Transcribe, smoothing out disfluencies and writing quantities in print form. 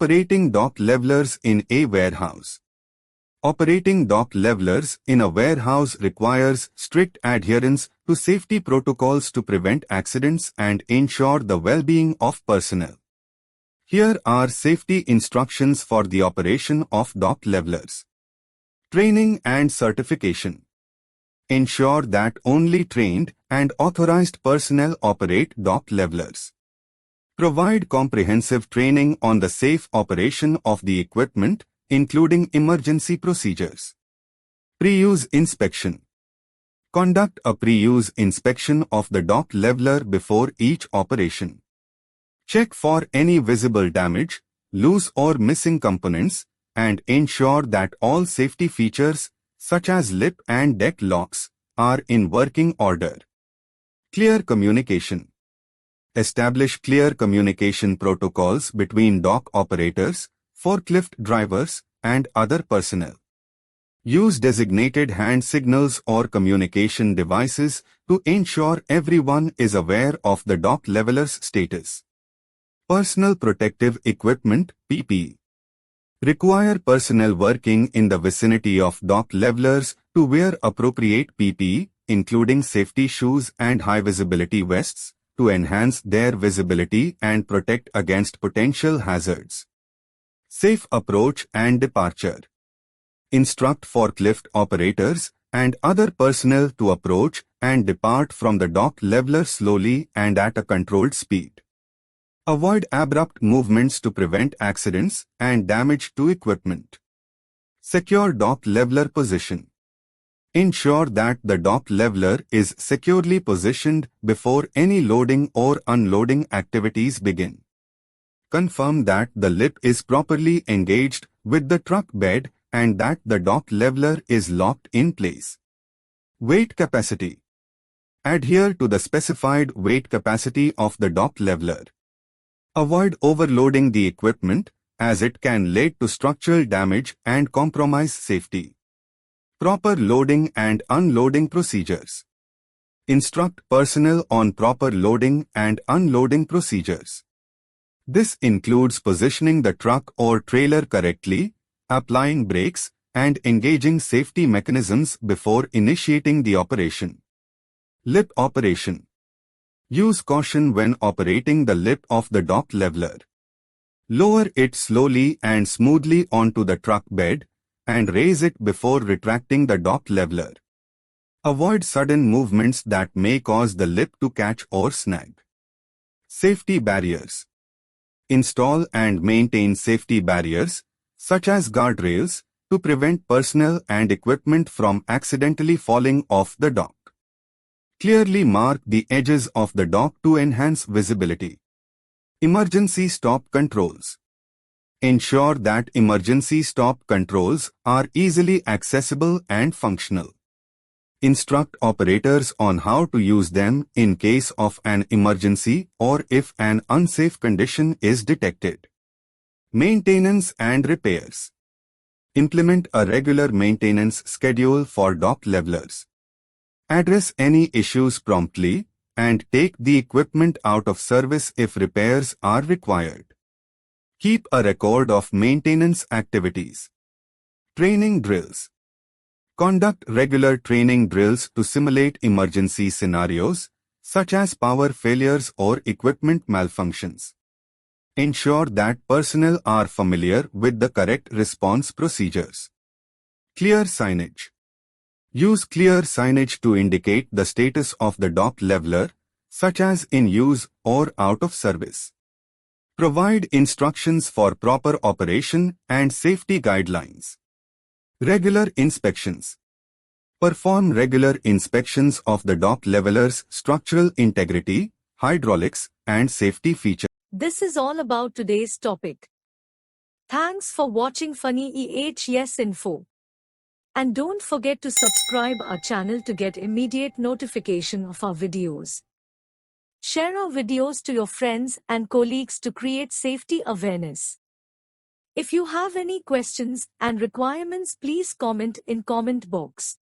Operating dock levelers in a warehouse. Operating dock levelers in a warehouse requires strict adherence to safety protocols to prevent accidents and ensure the well-being of personnel. Here are safety instructions for the operation of dock levelers. Training and certification. Ensure that only trained and authorized personnel operate dock levelers. Provide comprehensive training on the safe operation of the equipment, including emergency procedures. Pre-use inspection. Conduct a pre-use inspection of the dock leveler before each operation. Check for any visible damage, loose or missing components, and ensure that all safety features, such as lip and deck locks, are in working order. Clear communication. Establish clear communication protocols between dock operators, forklift drivers, and other personnel. Use designated hand signals or communication devices to ensure everyone is aware of the dock leveler's status. Personal protective equipment (PPE). Require personnel working in the vicinity of dock levelers to wear appropriate PPE, including safety shoes and high-visibility vests, to enhance their visibility and protect against potential hazards. Safe approach and departure. Instruct forklift operators and other personnel to approach and depart from the dock leveler slowly and at a controlled speed. Avoid abrupt movements to prevent accidents and damage to equipment. Secure dock leveler position. Ensure that the dock leveler is securely positioned before any loading or unloading activities begin. Confirm that the lip is properly engaged with the truck bed and that the dock leveler is locked in place. Weight capacity. Adhere to the specified weight capacity of the dock leveler. Avoid overloading the equipment, as it can lead to structural damage and compromise safety. Proper loading and unloading procedures. Instruct personnel on proper loading and unloading procedures. This includes positioning the truck or trailer correctly, applying brakes, and engaging safety mechanisms before initiating the operation. Lip operation. Use caution when operating the lip of the dock leveler. Lower it slowly and smoothly onto the truck bed, and raise it before retracting the dock leveler. Avoid sudden movements that may cause the lip to catch or snag. Safety barriers. Install and maintain safety barriers, such as guardrails, to prevent personnel and equipment from accidentally falling off the dock. Clearly mark the edges of the dock to enhance visibility. Emergency stop controls. Ensure that emergency stop controls are easily accessible and functional. Instruct operators on how to use them in case of an emergency or if an unsafe condition is detected. Maintenance and repairs. Implement a regular maintenance schedule for dock levelers. Address any issues promptly and take the equipment out of service if repairs are required. Keep a record of maintenance activities. Training drills. Conduct regular training drills to simulate emergency scenarios, such as power failures or equipment malfunctions. Ensure that personnel are familiar with the correct response procedures. Clear signage. Use clear signage to indicate the status of the dock leveler, such as in use or out of service. Provide instructions for proper operation and safety guidelines. Regular inspections. Perform regular inspections of the dock leveler's structural integrity, hydraulics, and safety features. This is all about today's topic. Thanks for watching Funny EHS Info. And don't forget to subscribe our channel to get immediate notification of our videos. Share our videos to your friends and colleagues to create safety awareness. If you have any questions and requirements, please comment in comment box.